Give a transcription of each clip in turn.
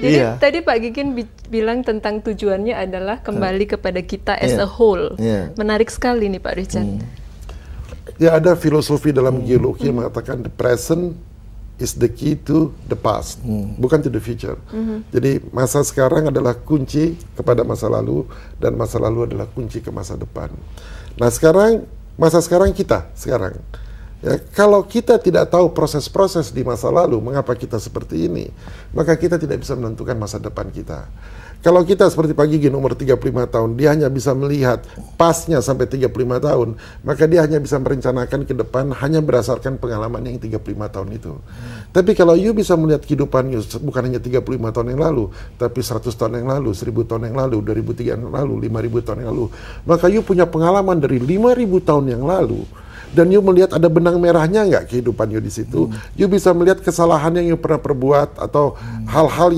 Jadi Iya. tadi Pak Gigin bilang tentang tujuannya adalah kembali kepada kita as a whole. Menarik sekali nih Pak Richard. Ya, ada filosofi dalam geologi yang mengatakan the present is the key to the past, bukan to the future. Jadi masa sekarang adalah kunci kepada masa lalu, dan masa lalu adalah kunci ke masa depan. Nah sekarang, masa sekarang kita sekarang. Ya, kalau kita tidak tahu proses-proses di masa lalu, mengapa kita seperti ini, maka kita tidak bisa menentukan masa depan kita. Kalau kita seperti Pak Gigin umur 35 tahun, dia hanya bisa melihat pasnya sampai 35 tahun, maka dia hanya bisa merencanakan ke depan hanya berdasarkan pengalaman yang 35 tahun itu. Tapi kalau you bisa melihat kehidupan you bukan hanya 35 tahun yang lalu, tapi 100 tahun yang lalu, 1000 tahun yang lalu, 2003 yang lalu, 5000 tahun yang lalu, maka you punya pengalaman dari 5000 tahun yang lalu. Dan you melihat ada benang merahnya nggak kehidupan you di situ. You bisa melihat kesalahan yang you pernah perbuat atau hal-hal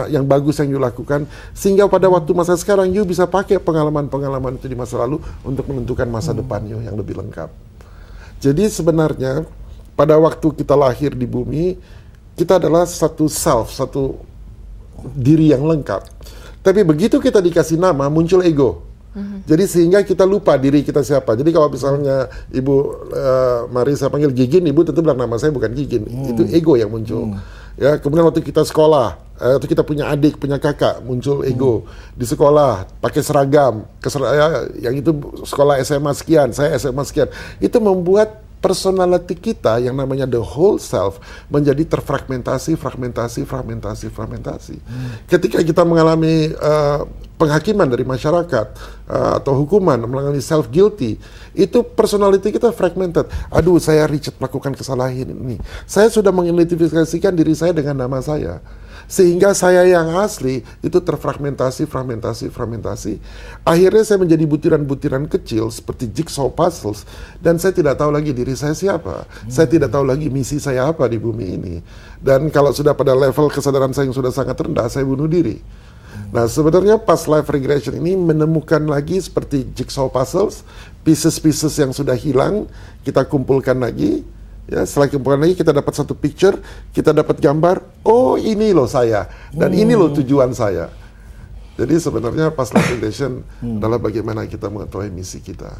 yang bagus yang you lakukan, sehingga pada waktu masa sekarang you bisa pakai pengalaman-pengalaman itu di masa lalu untuk menentukan masa depan you yang lebih lengkap. Jadi sebenarnya pada waktu kita lahir di bumi, kita adalah satu self, satu diri yang lengkap. Tapi begitu kita dikasih nama, muncul ego. Jadi sehingga kita lupa diri kita siapa. Jadi kalau misalnya Ibu Mari saya panggil Gigin, Ibu tentu bilang nama saya bukan Gigin. Itu ego yang muncul. Ya, kemudian waktu kita sekolah, waktu kita punya adik, punya kakak, muncul ego. Di sekolah pakai seragam, yang itu sekolah SMA sekian, saya SMA sekian. Itu membuat personality kita yang namanya the whole self menjadi terfragmentasi, fragmentasi. Ketika kita mengalami penghakiman dari masyarakat atau hukuman, mengalami self guilty, itu personality kita fragmented. Aduh, saya Richard melakukan kesalahan ini. Saya sudah mengidentifikasikan diri saya dengan nama saya. Sehingga saya yang asli itu terfragmentasi. Akhirnya saya menjadi butiran-butiran kecil seperti jigsaw puzzles, dan saya tidak tahu lagi diri saya siapa. Saya tidak tahu lagi misi saya apa di bumi ini. Dan kalau sudah pada level kesadaran saya yang sudah sangat rendah, saya bunuh diri. Nah, sebenarnya past life regression ini menemukan lagi seperti jigsaw puzzles, pieces-pieces yang sudah hilang, kita kumpulkan lagi. Ya, setelah kumpulkan lagi kita dapat satu picture, kita dapat gambar, oh ini loh saya, dan ini loh tujuan saya. Jadi sebenarnya past life regression adalah bagaimana kita mengetahui misi kita.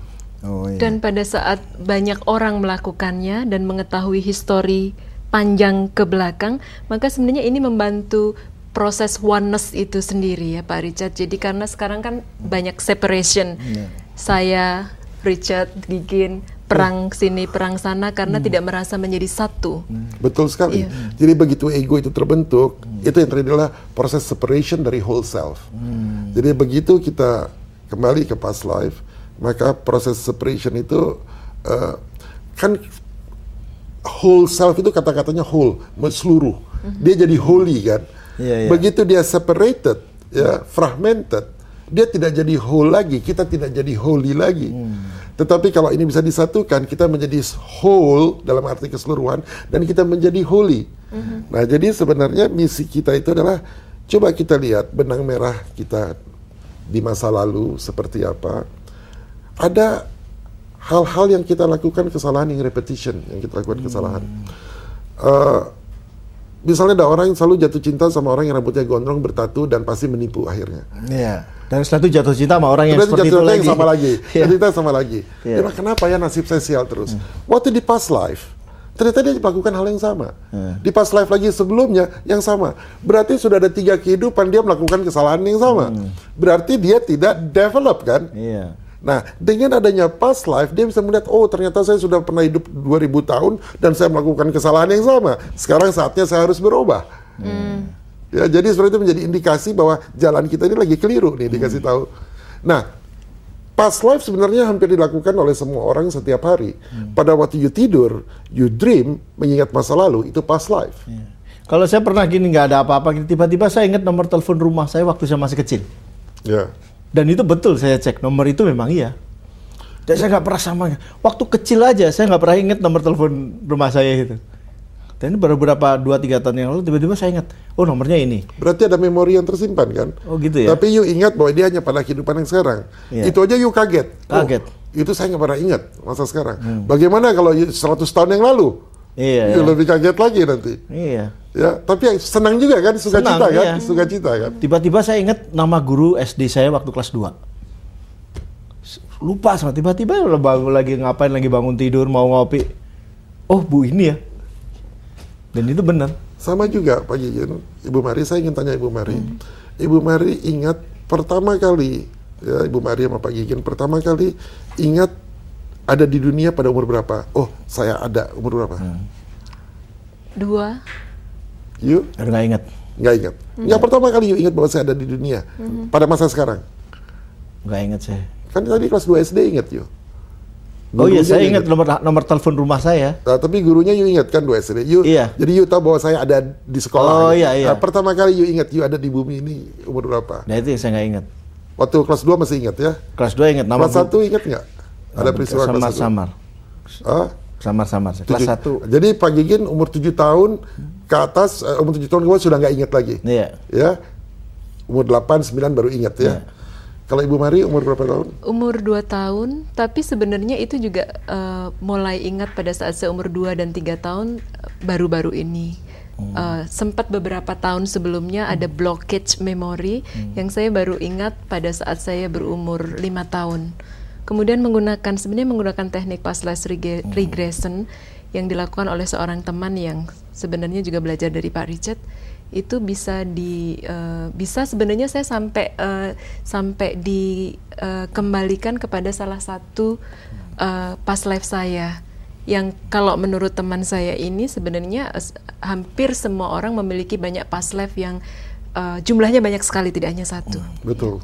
Dan pada saat banyak orang melakukannya dan mengetahui histori panjang ke belakang, maka sebenarnya ini membantu proses oneness itu sendiri ya Pak Richard. Jadi karena sekarang kan banyak separation. Saya, Richard, Gigin, perang sini, perang sana karena tidak merasa menjadi satu. Betul sekali. Jadi begitu ego itu terbentuk, itu yang terjadi adalah proses separation dari whole self. Jadi begitu kita kembali ke past life, maka proses separation itu kan whole self itu kata-katanya whole, seluruh. Dia jadi holy kan. Begitu dia separated, ya, fragmented, dia tidak jadi whole lagi, kita tidak jadi holy lagi. Tetapi kalau ini bisa disatukan, kita menjadi whole dalam arti keseluruhan, dan kita menjadi holy. Nah, jadi sebenarnya misi kita itu adalah, coba kita lihat benang merah kita di masa lalu seperti apa. Ada hal-hal yang kita lakukan, kesalahan yang repetition, yang kita lakukan kesalahan. Misalnya ada orang yang selalu jatuh cinta sama orang yang rambutnya gondrong, bertatu, dan pasti menipu akhirnya. Dan setelah itu jatuh cinta sama orang yang seperti itu lagi. Sama lagi. Kita sama lagi. Ya, kenapa ya nasib saya sial terus? Waktu di past life, ternyata dia melakukan hal yang sama. Di past life lagi sebelumnya yang sama. Berarti sudah ada 3 kehidupan dia melakukan kesalahan yang sama. Berarti dia tidak develop kan? Nah, dengan adanya past life, dia bisa melihat, oh ternyata saya sudah pernah hidup 2000 tahun dan saya melakukan kesalahan yang sama. Sekarang saatnya saya harus berubah. Ya, jadi seperti itu menjadi indikasi bahwa jalan kita ini lagi keliru nih, dikasih tahu. Nah, past life sebenarnya hampir dilakukan oleh semua orang setiap hari. Pada waktu you tidur, you dream, mengingat masa lalu, itu past life. Kalau saya pernah gini, nggak ada apa-apa, tiba-tiba saya ingat nomor telepon rumah saya waktu saya masih kecil. Dan itu betul, saya cek nomor itu memang iya. Dan saya nggak pernah sama. Waktu kecil aja saya nggak pernah ingat nomor telepon rumah saya itu. Dan ini baru beberapa 2-3 tahun yang lalu tiba-tiba saya ingat, oh nomornya ini. Berarti ada memori yang tersimpan kan? Oh gitu ya. Tapi you ingat bahwa dia hanya pada kehidupan yang sekarang. Itu aja you kaget. Itu saya nggak pernah ingat masa sekarang. Bagaimana kalau 100 tahun yang lalu? You lebih kaget lagi nanti. Ya, tapi senang juga kan, sukacita kan, iya. sukacita kan. Tiba-tiba saya ingat nama guru SD saya waktu kelas 2. Lupa sama tiba-tiba lagi ngapain, lagi bangun tidur mau ngopi. Oh, Bu ini ya. Dan itu benar. Sama juga Pak Gigin, Ibu Mari, saya ingin tanya Ibu Mari. Ibu Mari ingat pertama kali, ya Ibu Mari sama Pak Gigin, pertama kali ingat ada di dunia pada umur berapa? Oh, saya ada umur berapa? 2. Yuk? Nggak ingat. Nggak ingat. Yang pertama kali yuk ingat bahwa saya ada di dunia pada masa sekarang? Nggak ingat saya. Kan tadi kelas 2 SD ingat yuk. Oh iya, saya ingat nomor telepon rumah saya. Nah, tapi gurunya yuk ingat kan 2 SD. Yuk, iya. Jadi yuk tahu bahwa saya ada di sekolah. Oh iya, iya. Nah, pertama kali yuk ingat yuk ada di bumi ini umur berapa? Nah itu yang saya nggak ingat. Waktu kelas 2 masih ingat ya? Kelas 2 ingat. Kelas 1 ingat nggak? Ada peristiwa kelas 1? Samar-samar. Samar-samar. Kelas 1. Jadi Pak Gigin umur 7 tahun ke atas, umur 7 tahun ke bawah sudah nggak ingat lagi. Iya. Ya. Umur 8, 9 baru ingat ya. Iya. Kalau Ibu Mari umur berapa tahun? Umur 2 tahun, tapi sebenarnya itu juga mulai ingat pada saat saya umur 2 dan 3 tahun baru-baru ini. Sempat beberapa tahun sebelumnya ada blockage memory yang saya baru ingat pada saat saya berumur 5 tahun. Kemudian sebenarnya menggunakan teknik past life regression yang dilakukan oleh seorang teman yang sebenarnya juga belajar dari Pak Richard. Itu bisa sebenarnya saya sampai dikembalikan kepada salah satu past life saya yang kalau menurut teman saya ini sebenarnya hampir semua orang memiliki banyak past life yang jumlahnya banyak sekali, tidak hanya satu. Betul.